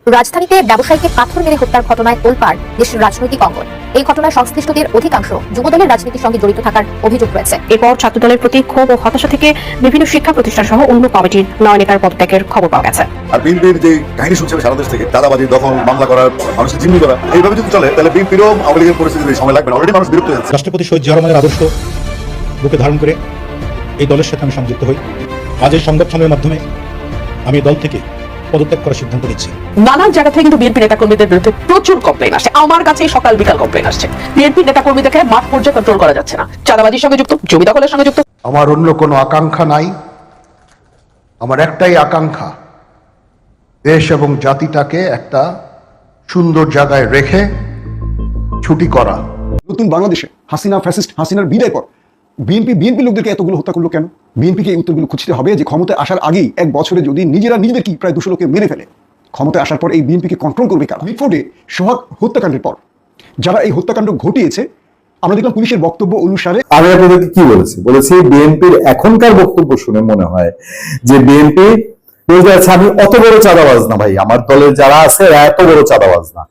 রাজধানীতে ব্যবসায়ীকে পাথর মেরে হত্যার ঘটনায় তোলপাড় দেশের রাজনৈতিক অঙ্গন। এই ঘটনায় সংশ্লিষ্টদের অধিকাংশ যুবদলের রাজনীতির সঙ্গে জড়িত থাকার অভিযোগ রয়েছে। এরপর ছাত্রদলের প্রতি ক্ষোভ ও হতাশা থেকে বিভিন্ন শিক্ষা প্রতিষ্ঠান সহ অন্য কমিটির 9 নেতার পদত্যাগের খবর পাওয়া গেছে। আর বিএনপির যে কাহিনী শুনছে সারা দেশ থেকে দাদাবাজি, দখল, মামলা করার, মানুষকে জিম্মি করা, এইভাবে যদি চলে তাহলে বিএনপিরও আওয়ামী লীগের পরিস্থিতি সময় লাগবে না। অলরেডি মানুষ বিরক্ত হয়ে যাচ্ছে। রাষ্ট্রপতি শহীদ জিয়া রহমানের আদর্শ বুকে ধারণ করে এই দলের সাথে আমি সংযুক্ত হই। আজ এই সংবাদ সম্মেলনের মাধ্যমে আমি দল থেকে পদত্যাগ করার সিদ্ধান্ত নিচ্ছি। নানান জায়গা থেকে কিন্তু বিএনপি নেতাকর্মীদের বিরুদ্ধে প্রচুর কমপ্লেন আসছে। আমার কাছে সকাল বিকাল কমপ্লেন আসছে। বিএনপি নেতাকর্মীদেরকে মাঠ পর্যায়ে কন্ট্রোল করা যাচ্ছে না, চাঁদাবাজির সঙ্গে যুক্ত, জমি দখলের সঙ্গে যুক্ত। আমার অন্য কোনো আকাঙ্ক্ষা নাই। আমার একটাই আকাঙ্ক্ষা, দেশ এবং জাতিটাকে একটা সুন্দর জায়গায় রেখে ছুটি করা। নতুন বাংলাদেশে হাসিনা ফ্যাসিস্ট হাসিনার বিদায় পর বিএনপি লোকদেরকে এতগুলো হত্যা করলো কেন? বিএনপিকে এই উত্তরগুলো খুঁজতে হবে যে ক্ষমতায় আসার আগেই 1 বছরে যদি নিজেদের কি প্রায় 200 লোককে মেরে ফেলে, ক্ষমতায় আসার পর এই বিএনপিকে কন্ট্রোল করবে কারা? মিটফোর্ডে সোহাগ হত্যাকাণ্ডের পর যারা এই হত্যাকাণ্ড ঘটিয়েছে, আমরা দেখলাম পুলিশের বক্তব্য অনুসারে। আমি আপনাদেরকে কি বলেছি বিএনপির এখনকার বক্তব্য শুনে মনে হয় যে বিএনপি বলতে যাচ্ছে আমি অত বড় চাঁদাবাজ না ভাই, আমার দলের যারা আছে এত বড় চাঁদাবাজ না।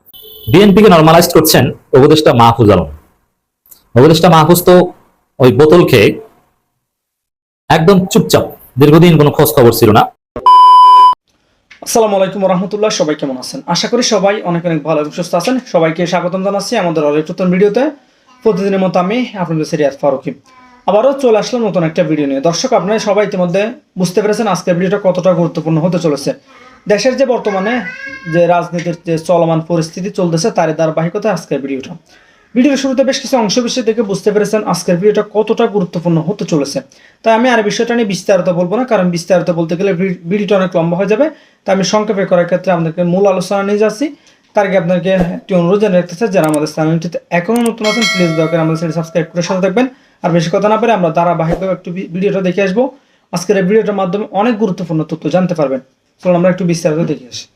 বিএনপিকে নরমালাইজ করছেন উপদেষ্টা মাহফুজ আলম। উপদেষ্টা মাহফুজ তো ওই বোতল খেয়ে একদম চুপচাপ, দীর্ঘদিন কোনো খোঁজ খবর ছিল না। আসসালামু আলাইকুম রহমতুল্লাহ, সবাই কেমন আছেন? আশা করি সবাই অনেক ভালো এবং সুস্থ আছেন। সবাইকে স্বাগতম জানাচ্ছি আমাদের আরেকটি নতুন ভিডিওতে। প্রতিদিনের মতো আমি আপনাদের রিয়াদ ফারুকী আবারও চলে আসলাম নতুন একটা ভিডিও নিয়ে। দর্শক, আপনারা সবাই ইতিমধ্যে বুঝতে পেরেছেন আজকের ভিডিওটা কতটা গুরুত্বপূর্ণ হতে চলেছে। দেশের যে বর্তমানে যে রাজনীতির যে চলমান পরিস্থিতি চলতেছে তারই ধারাবাহিকতায় আজকের ভিডিওর শুরুতে বেশ কিছু অংশ বিষয় থেকে বুঝতে পেরেছেন আজকের ভিডিওটা কতটা গুরুত্বপূর্ণ হতে চলেছে। তাই আমি আর বিষয়টা নিয়ে বিস্তারিত বলবো না, কারণ বিস্তারিত বলতে গেলে ভিডিওটা অনেক লম্বা হয়ে যাবে। তাই আমি সংক্ষেপে করার ক্ষেত্রে আপনাদেরকে মূল আলোচনা নিয়ে যাচ্ছি। তার আগে আপনাকে একটি অনুরোধ জানিয়ে রাখতে চাই, যারা আমাদের চ্যানেলটিতে এখনো নতুন আছেন প্লিজ দয়া করে আমাদের চ্যানেল সাবস্ক্রাইব করে সাথে থাকবেন। আর বেশি কথা না পারে আমরা ধারাবাহিকভাবে একটু ভিডিওটা দেখে আসবো। আজকের এই ভিডিওটার মাধ্যমে অনেক গুরুত্বপূর্ণ তথ্য জানতে পারবেন। চলুন আমরা একটু বিস্তারিত দেখে আসি।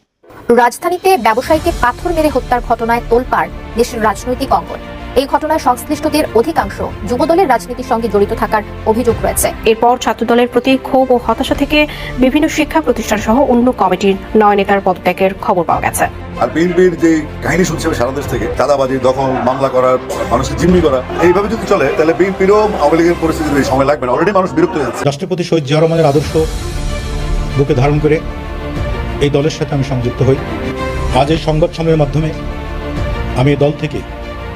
রাজধানীতে ব্যবসায়ীকে পাথর মেরে হত্যার ঘটনায় তোলপাড় দেশের রাজনৈতিক অঙ্গন। এই ঘটনায় সংশ্লিষ্টদের অধিকাংশ যুবদলের রাজনীতির সঙ্গে জড়িত থাকার অভিযোগ রয়েছে। এরপর ছাত্রদলের প্রতি ক্ষোভ ও হতাশা থেকে বিভিন্ন শিক্ষা প্রতিষ্ঠান সহ অন্য কমিটির 9 নেতার পদত্যাগের খবর পাওয়া গেছে। আর বিএনপির যে কাহিনী শুনছে সারা দেশ থেকে দাদাবাজি, দখল, মামলা করার, মানুষকে জিম্মি করা, এইভাবে যদি চলে তাহলে বিএনপিরও আওয়ামী লীগের পরিস্থিতি সময় লাগবে না। অলরেডি মানুষ বিরক্ত হয়ে যাচ্ছে। রাষ্ট্রপতি শহীদ জিয়া রহমানের আদর্শ বুকে ধারণ করে এই দলের সাথে আমি সংযুক্ত হই। আজ এই সংবাদ সম্মেলনের মাধ্যমে আমি এই দল থেকে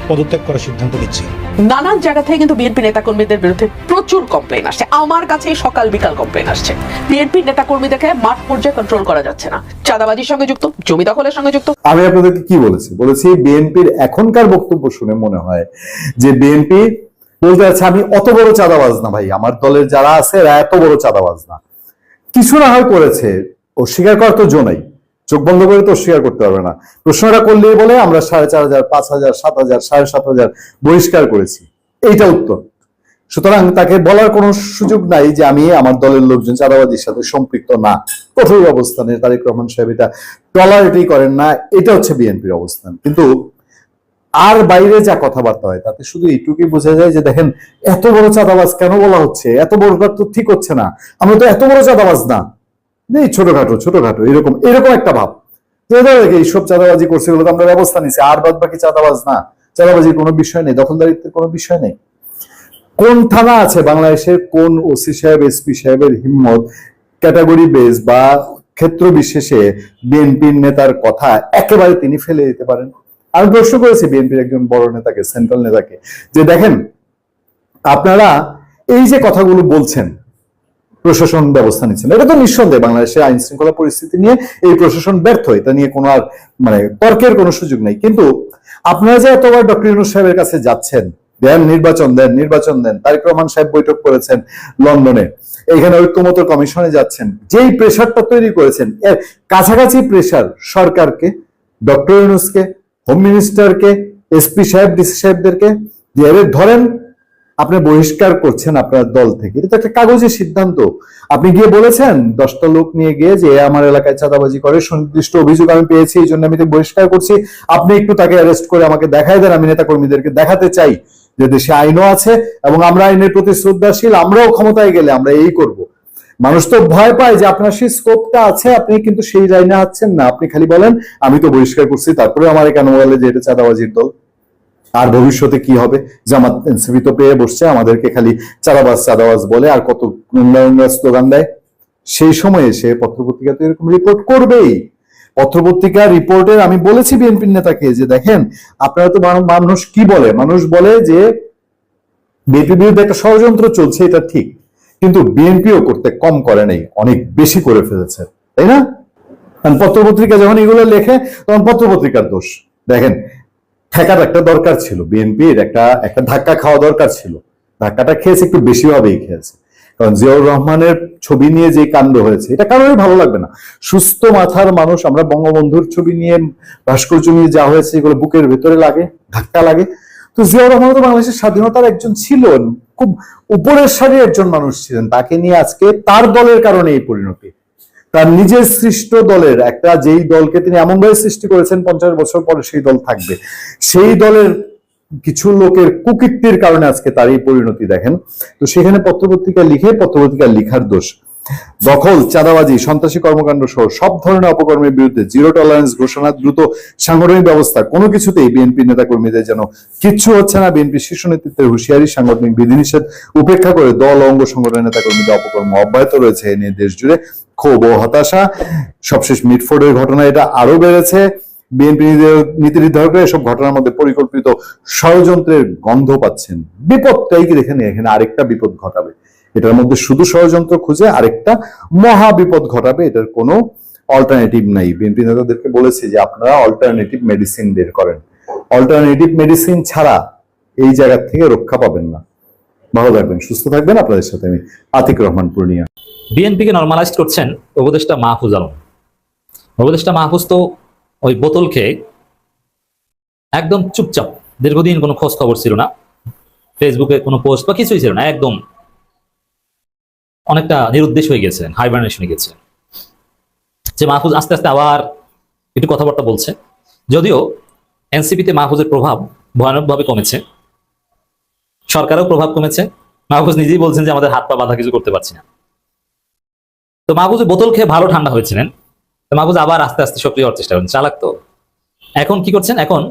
পদত্যাগ করার সিদ্ধান্ত নিচ্ছি। নানান জায়গা থেকে কিন্তু বিএনপি নেতাকর্মীদের বিরুদ্ধে প্রচুর কমপ্লেন আসছে। আমার কাছে সকাল বিকাল কমপ্লেন আসছে। বিএনপি নেতাকর্মীদেরকে মাঠ পর্যায়ে কন্ট্রোল করা যাচ্ছে না, চাঁদাবাজির সঙ্গে যুক্ত, জমি দখলের সঙ্গে যুক্ত। আমি আপনাদেরকে কি বলেছি বিএনপির এখনকার বক্তব্য শুনে মনে হয় যে বিএনপি বলতে যাচ্ছে আমি অত বড় চাঁদাবাজ না ভাই, আমার দলের যারা আছে এত বড় চাঁদাবাজ না। কিছু না হয় করেছে, অস্বীকার করার তো জো নাই, চোখ বন্ধ করে তো অস্বীকার করতে পারবে না। প্রশ্নটা করলেই বলে আমরা 4,500, 5,000, 7,000, 7,500 বহিষ্কার করেছি, এইটা উত্তর। সুতরাং তাকে বলার কোনো সুযোগ নাই যে আমি আমার দলের লোকজন চাঁদাবাজির সাথে সম্পৃক্ত না। কঠোর অবস্থানে তারেক রহমান সাহেব এটা টলারেটই করেন না, এটা হচ্ছে বিএনপির অবস্থান। কিন্তু আর বাইরে যা কথাবার্তা হয় তাতে শুধু এইটুকুই বোঝা যায় যে দেখেন এত বড় চাঁদাবাজ কেন বলা হচ্ছে, এত বড়টা তো ঠিক হচ্ছে না, আমরা তো এত বড় চাঁদাবাজ না, ছোটখাটো এরকম একটা ভাব। এইসব চাঁদাবাজি করছে এগুলো তো আমরা ব্যবস্থা নিচ্ছি, আর বাদ বাকি চাঁদাবাজ না, চাঁদাবাজির কোনো বিষয় নেই, দখলদারিত্বের কোনো বিষয় নেই। কোন থানা আছে বাংলাদেশের, কোন ওসি সাহেব, এসপি সাহেবের হিম্মত ক্যাটাগরি বেস বা ক্ষেত্র বিশেষে বিএনপির নেতার কথা একেবারে তিনি ফেলে দিতে পারেন? আমি প্রশ্ন করেছি বিএনপির একজন বড় নেতাকে, সেন্ট্রাল নেতাকে, যে দেখেন আপনারা এই যে কথাগুলো বলছেন, প্রশাসন ব্যবস্থা নিচ্ছেন, এটা তো নিঃসন্দেহে বাংলাদেশের আইন শৃঙ্খলা পরিস্থিতি নিয়ে এই প্রশাসন ব্যর্থ, এটা নিয়ে কোনো আর তর্কের কোনো সুযোগ নেই। কিন্তু আপনারা যে এতবার ডক্টর ইউনূস সাহেবের কাছে যাচ্ছেন, নির্বাচন দেন, তারেক রহমান সাহেব বৈঠক করেছেন লন্ডনে, এখানে ঐক্যমত্য কমিশনে যাচ্ছেন, যেই প্রেশারটা তৈরি করেছেন এর কাছাকাছি প্রেশার সরকারকে, ডক্টর ইউনূসকে, হোম মিনিস্টারকে, এসপি সাহেব, ডিসি সাহেবদেরকে ধরেন আপনি বহিষ্কার করছেন আপনার দল থেকে। এটা তো একটা কাগজের সিদ্ধান্ত। আপনি গিয়ে বলেছেন 10টা লোক নিয়ে গিয়ে যে আমার এলাকায় চাঁদাবাজি করে, সুনির্দিষ্ট অভিযোগ আমি পেয়েছি, এই জন্য আমি তাকে বহিষ্কার করছি, আপনি একটু তাকে অ্যারেস্ট করে আমাকে দেখায় দেন, আমি নেতা কর্মীদেরকে দেখাতে চাই যে দেশে আইনও আছে এবং আমরা আইনের প্রতি শ্রদ্ধাশীল, আমরাও ক্ষমতায় গেলে আমরা এই করব। মানুষ তো ভয় পায় যে আপনার সেই স্কোপটা আছে, আপনি কিন্তু সেই লাইনে আছেন না। আপনি খালি বলেন আমি তো বহিষ্কার করছি, তারপরে আমার কেন বলে যে এটা চাঁদাবাজির দল। আর ভবিষ্যতে কি হবে? জামাত এনসিপি তো পেয়ে বসছে, আমাদেরকে খালি চাঁদাবাজ চাঁদাবাজ বলে আর কত নোংরা স্লোগান দেয়। সেই সময়ে সে পত্রপত্রিকা তো এরকম রিপোর্ট করবেই। পত্রপত্রিকা রিপোর্টের আমি বলেছি বিএনপির নেতাকে যে দেখেন আপনারা তো মানুষ কি বলে, মানুষ বলে যে বিএনপির বিরুদ্ধে একটা ষড়যন্ত্র চলছে, এটা ঠিক, কিন্তু বিএনপিও করতে কম করে নাই, অনেক বেশি করে ফেলেছে, তাই না? পত্রপত্রিকা যখন এগুলো লেখে তখন পত্রপত্রিকার দোষ। দেখেন ঠেকার একটা দরকার ছিল, বিএনপির একটা ধাক্কা খাওয়া দরকার ছিল, ধাক্কাটা খেয়েছে, একটু বেশি ভাবেই খেয়েছে। কারণ জিয়াউর রহমানের ছবি নিয়ে যে কাণ্ড হয়েছে এটা কারোরই ভালো লাগবে না। সুস্থ মাথার মানুষ, আমরা বঙ্গবন্ধুর ছবি নিয়ে ভাস্কর্য নিয়ে যা হয়েছে এগুলো বুকের ভেতরে লাগে, ধাক্কা লাগে। তো জিয়াউর রহমান তো বাংলাদেশের স্বাধীনতার একজন ছিলেন, খুব উপরের সারির একজন মানুষ ছিলেন, তাকে নিয়ে আজকে তার দলের কারণে এই পরিণতি। তার নিজের সৃষ্ট দলের একটা, যেই দলকে তিনি এমনভাবে সৃষ্টি করেছেন 50 বছর পরে সেই দল থাকবে, সেই দলের কিছু লোকের কুকীর্তির কারণে আজকে তার এই পরিণতি দেখেন। তো সেখানে পত্রপত্রিকা লিখে পত্রপত্রিকা লিখার দোষ। দখল, চাঁদাবাজি, সন্ত্রাসী কর্মকাণ্ড সহ সব ধরনের অপকর্মের বিরুদ্ধে জিরো টলারেন্স ঘোষণা, দ্রুত সাংগঠনিক ব্যবস্থা, কোনো কিছুতেই বিএনপি নেতাকর্মীদের যেন কিচ্ছু হচ্ছে না। বিএনপি শীর্ষ নেতৃত্বের হুঁশিয়ারি, সাংগঠনিক বিধিনিষেধ উপেক্ষা করে দল অঙ্গ সংগঠনের নেতাকর্মীদের অপকর্ম অব্যাহত রয়েছে। এ নিয়ে দেশ জুড়ে ক্ষোভ ও হতাশা। সবশেষ মিটফোর্ডের ঘটনা এটা আরো বেড়েছে। বিএনপি নীতি নির্ধারকরা এসব ঘটনার মধ্যে পরিকল্পিত ষড়যন্ত্রের গন্ধ পাচ্ছেন। বিপদটাই কি দেখেন, এখানে আরেকটা বিপদ ঘটাবে, এটার মধ্যে শুধু ষড়যন্ত্র খুঁজে আরেকটা মহা বিপদ ঘটাবে, এটার কোনো অল্টারনেটিভ নাই। বিএনপি নেতাদেরকে বলেছে যে আপনারা অল্টারনেটিভ মেডিসিন বের করেন, অল্টারনেটিভ মেডিসিন ছাড়া এই জায়গা থেকে রক্ষা পাবেন না। ভালো থাকবেন, সুস্থ থাকবেন। আপনাদের সাথে আমি আতিক রহমান পূর্ণিয়া। বিএনপিকে নর্মালাইজ করছেন উপদেষ্টা মাহফুজ আলম। উপদেষ্টা মাহফুজ তো ওই বোতল খেয়ে একদম চুপচাপ, দীর্ঘদিন কোনো খোঁজ খবর ছিল না, ফেসবুকে কোনো পোস্ট বা কিছুই ছিল না, একদম অনেকটা নিরুদ্দেশ হয়ে গেছিলেন, হাইবারনেশনে গেছিলেন। যে মাহফুজ আস্তে আস্তে আবার একটু কথাবার্তা বলছে, যদিও এনসিপিতে মাহফুজের প্রভাব ভয়ানকভাবে কমেছে, সরকারেও প্রভাব কমেছে। মাহফুজ নিজেই বলছেন যে আমাদের হাত পা বাঁধা কিছু করতে পারছি না। তো মাহফুজ বোতল খেয়ে ভালো ঠান্ডা হয়েছিলেন, তো মাহফুজ আবার আস্তে আস্তে সক্রিয় হওয়ার চেষ্টা করেন। চালাক তো। এখন কি করছেন, এখন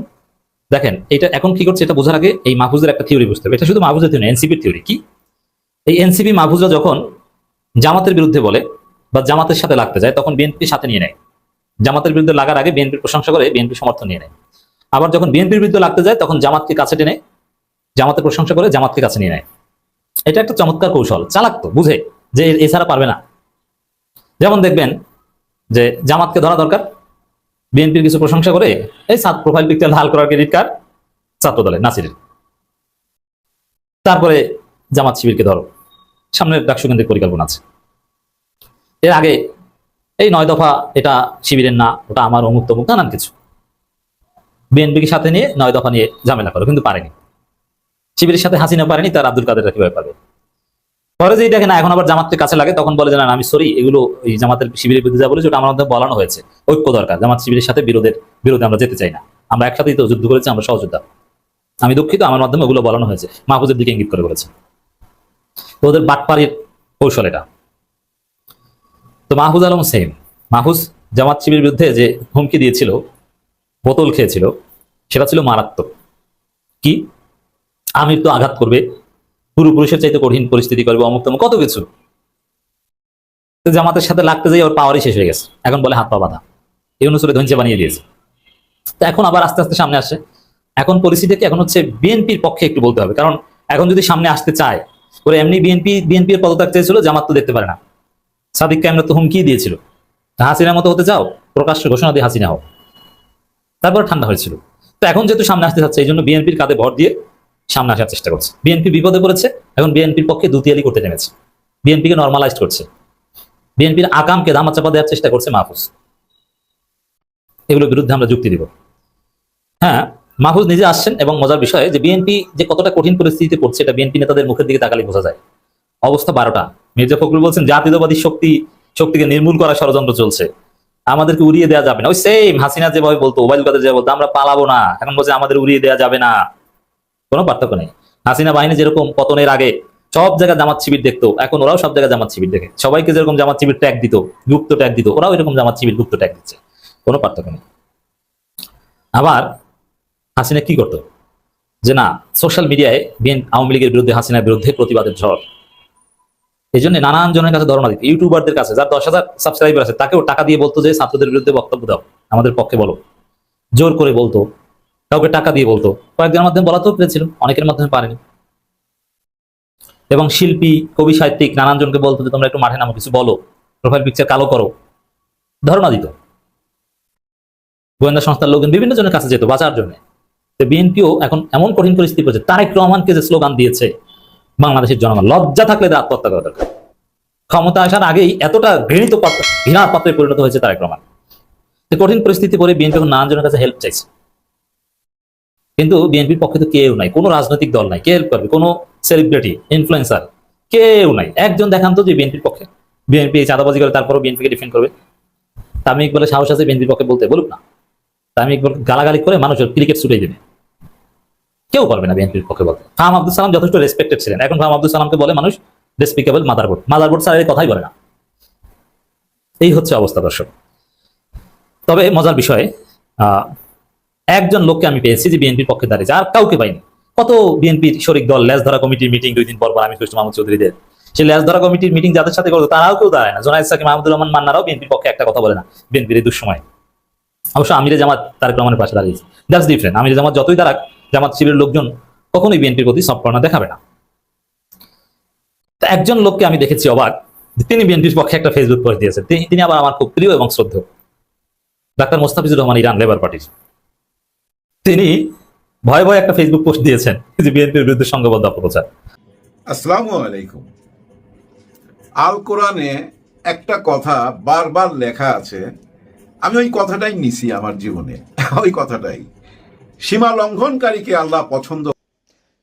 দেখেন এটা এখন কি করছে, এটা বোঝার আগে এই মাহফুজের একটা থিওরি বুঝতে হবে। এটা শুধু মাহফুজের থিওরি, এনসিপির থিওরি। কি এই এনসিপি মাহফুজরা যখন জামাতের বিরুদ্ধে বলে বা জামাতের সাথে লাগতে যায় তখন বিএনপির সাথে নিয়ে নেয়। জামাতের বিরুদ্ধে লাগার আগে বিএনপির প্রশংসা করে বিএনপির সমর্থন নিয়ে নেয়। আবার যখন বিএনপির বিরুদ্ধে লাগতে যায় তখন জামাতকে কাছে টেনে জামাতের প্রশংসা করে জামাতকে কাছে নিয়ে নেয়। এটা একটা চমৎকার কৌশল। চালাক তো, বুঝে যে এছাড়া পারবে না। যেমন দেখবেন যে জামাতকে ধরা দরকার, বিএনপির কিছু প্রশংসা করে এই সাত প্রোফাইল পিকচার লাল করার ক্রেডিট কার্ড ছাত্র দলের নাসিরের, তারপরে জামাত শিবিরকে ধরো, সামনের ডাকসু কেন্দ্রিক পরিকল্পনা আছে। এর আগে এই 9 দফা এটা শিবিরের না, ওটা আমার অমুক তমুক নানান কিছু, বিএনপিকে সাথে নিয়ে 9 দফা নিয়ে ঝামেলা করো, কিন্তু পারেনি। শিবিরের সাথে হাসিনা পারেনি, তার আব্দুল কাদেররা কিভাবে পারবে? পরে যেই দেখে না এখন আবার জামাতকে কাছে লাগে তখন বলে যে না আমি সরি, এগুলো ওই জামাতের শিবিরের বিরুদ্ধে যা বলেছে ওটা আমার মধ্যে বলানো হয়েছে, ঐক্য দরকার, জামাত শিবিরের সাথে বিরোধে আমরা যেতে চাই না, আমরা একসাথেই তো যুদ্ধ করেছি, আমরা সহযোদ্ধা, আমি দুঃখিত, আমার মাধ্যমে ওগুলো বলানো হয়েছে। মাহফুজের দিকে ইঙ্গিত করে বলেছে। তো ওদের বাটপাড়ির কৌশল এটা। তো মাহফুজ আলম সেম। মাহফুজ জামাত শিবিরের বিরুদ্ধে যে হুমকি দিয়েছিল, বোতল খেয়েছিল, সেটা ছিল মারাত্মক। কি আমির তো আঘাত করবে, পূর্বপুরুষের চাইতে কঠিন পরিস্থিতি করবে, অমুক তমুক কত কিছু। জামাতের সাথে লাগতে যাই ওর পাওয়ারই শেষ হয়ে গেছে, এখন বলে হাত পা বাঁধা, এই অনুসারে ধঞ্চে বানিয়ে দিয়েছে। তো এখন আবার আস্তে আস্তে সামনে আসে। এখন পরিস্থিতিকে এখন হচ্ছে বিএনপির পক্ষে একটু বলতে হবে, কারণ এখন যদি সামনে আসতে চায় ওরা এমনি বিএনপির পদত্যাগ চেয়েছিল, জামাত তো দেখতে পারে না। সাদিক কায়েমরা তো হুমকি দিয়েছিল, হাসিনার মতো হতে চাও, প্রকাশ্য ঘোষণা দিয়ে হাসিনা হোক, তারপর ঠান্ডা হয়েছিল। তো এখন যেহেতু সামনে আসতে চাচ্ছে এই জন্য বিএনপির কাঁধে ভর দিয়ে সামনে আসার চেষ্টা করছে। বিএনপি বিপদে পড়েছে, এখন বিএনপির পক্ষে দুতিয়ালি করতে নেমেছে, বিএনপিকে নর্মালাইজ করছে, বিএনপির আগামকে ধামাচাপা দেওয়ার চেষ্টা করছে মাহফুজ। এগুলোর বিরুদ্ধে আমরা যুক্তি দিব। হ্যাঁ, মাহফুজ নিজে আসছেন এবং মজার বিষয় যে বিএনপি যে কতটা কঠিন পরিস্থিতিতে পড়ছে এটা বিএনপি নেতাদের মুখের দিকে তাকালে বোঝা যায়। অবস্থা 12টা। মির্জা ফখরুল বলছেন জাতীয়তাবাদী শক্তিকে নির্মূল করার ষড়যন্ত্র চলছে, আমাদেরকে উড়িয়ে দেওয়া যাবে না। ওই সেম হাসিনা যেভাবে বলতো, ওবায়দুল কাদের যেভাবে বলতো আমরা পালাবো না, এখন বলছে আমাদের উড়িয়ে দেওয়া যাবে না। কোনো পার্থক্য নেই। হাসিনা বাহিনী যেরকম পতনের আগে সব জায়গায় জামাত শিবির দেখতো, এখন ওরাও সব জায়গায় জামাত শিবির দেখে। সবাইকে যেরকম জামাত শিবির ট্যাগ দিত, গুপ্ত ট্যাগ দিত, ওরাও এরকম জামাত শিবির গুপ্ত ট্যাগ দিচ্ছে, কোনো পার্থক্য নেই। আবার হাসিনা কি করতো যে না, সোশ্যাল মিডিয়ায় আওয়ামী লীগের বিরুদ্ধে, হাসিনার বিরুদ্ধে প্রতিবাদের ঝড়, এই জন্য নানান জনের কাছে ধর্ণা দিত। ইউটিউবারদের কাছে যার 10,000 সাবস্ক্রাইবার আছে তাকেও টাকা দিয়ে বলতো যে ছাত্রদের বিরুদ্ধে বক্তব্য দাও, আমাদের পক্ষে বলো, জোর করে বলতো, কাউকে টাকা দিয়ে বলতো। কয়েকজনের মাধ্যমে বলাতেও পেরেছিল, অনেকের মাধ্যমে পারেনি। এবং শিল্পী, কবি, সাহিত্যিক নানান জনকে বলতো যে তোমরা একটু মাঠে নামো, কিছু বলো, প্রোফাইল পিকচার কালো করো, ধারণা দিত। গোয়েন্দা সংস্থার লোকজন বিভিন্ন জনের কাছে যেত বাঁচার জন্য। বিএনপিও এখন এমন কঠিন পরিস্থিতি পড়েছে, তারেক রহমানকে যে স্লোগান দিয়েছে বাংলাদেশের জনগণ, লজ্জা থাকলে এদের আত্মহত্যা করা দরকার। ক্ষমতা আসার আগেই এতটা ঘৃণিত পাত্র, ঘৃণার পাত্রে পরিণত হয়েছে তারেক রহমান। কঠিন পরিস্থিতি পরে বিএনপি এখন নানান জনের কাছে হেল্প চাইছে, কিন্তু বিএনপির পক্ষে তো কেউ নাই, কোনো রাজনৈতিক দল নাই, কে হেল্প করবে? কোনো সেলিব্রিটি, ইনফ্লুয়েন্সার কেউ নাই। একজন দেখান তো যে বিএনপির পক্ষে, বিএনপি চাঁদাবাজি করে তারপরও বিএনপিকে ডিফেন্ড করবে। তামিম ইকবালের সাহস আছে বিএনপির পক্ষে বলতে, বলুক না। তামিম ইকবাল গালাগালি করে মানুষের ক্রিকেট ছুটে দেবে, কেউ পারবে না বিএনপির পক্ষে বলতে। ফাহাম আব্দুল সালাম যথেষ্ট রেসপেক্টেড ছিলেন, এখন ফাহাম আব্দুল সালামকে বলে মানুষ ডেসপিকেবল মাদারবোর্ড, মাদারবোর্ড ছাড়া এই কথাই বলে না। এই হচ্ছে অবস্থা দর্শক। তবে মজার বিষয়, একজন লোককে আমি পেয়েছি যে বিএনপির পক্ষে দাঁড়িয়েছে, আর কাউকে পাইনি। কত বিএনপির শরিক দল, লেজ ধরা কমিটির মিটিং 2 দিন পর পর আমি মাহমুদ চৌধুরীদের, সেই লেজ ধরা কমিটির মিটিং যাদের সাথে করতো তারাও কেউ দাঁড়ায় না। জোনায়েদ সাকিব, মাহমুদুর রহমান মান্নারাও বিএনপির পক্ষে একটা কথা বলে না বিএনপির এই দুঃসময়। অবশ্য আমিরে জামাত তারেক রহমানের পাশে দাঁড়িয়েছে, দ্যাটস ডিফারেন্ট। আমিরে জামাত যতই দাঁড়াক, জামাত শিবিরের লোকজন কখনোই বিএনপির প্রতি সফট কর্নার দেখাবে না। একজন লোককে আমি দেখেছি অবাক, তিনি বিএনপির পক্ষে একটা ফেসবুক পোস্ট দিয়েছেন। তিনি আবার আমার খুব প্রিয় এবং শ্রদ্ধেয়, doctor Mostafizur Rahman, Iran labour পার্টির। তিনি ভয়ে ভয়ে একটা ফেসবুক পোস্ট দিয়েছেন যে বিএনপির বিরুদ্ধে সংঘবদ্ধ অপপ্রচার। আসসালামু আলাইকুম। আল কোরআনে একটা কথা বারবার লেখা আছে, আমি ওই কথাটাই নিছি আমার জীবনে, ওই কথাটাই, সীমা লঙ্ঘনকারীকে আল্লাহ পছন্দ।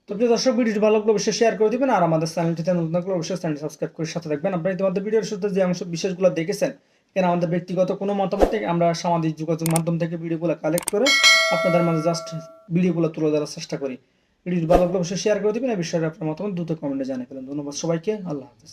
তো প্রিয় দর্শক, ভিডিওটি ভালো লাগলে অবশ্যই শেয়ার করে দিবেন, আর আমাদের চ্যানেলটিতে নতুন থাকলে অবশ্যই চ্যানেলটি সাবস্ক্রাইব করে সাথে থাকবেন। আপনারা ইতিমধ্যে ভিডিওর শুরুতে যে অংশ বিশেষগুলো দেখেছেন, কেন আমাদের ব্যক্তিগত কোনো মতামত থেকে আমরা সামাজিক যোগাযোগ মাধ্যম থেকে ভিডিওগুলো কালেক্ট করে আপনাদের মাঝে জাস্ট ভিডিওগুলো তুলে ধরার চেষ্টা করি। ভিডিওটি ভালো লাগলে অবশ্যই শেয়ার করে দিবেন, এই বিষয়ে আপনার মতামত দ্রুত কমেন্টে জানিয়ে ফেলেন। ধন্যবাদ সবাইকে, আল্লাহ হাফেজ।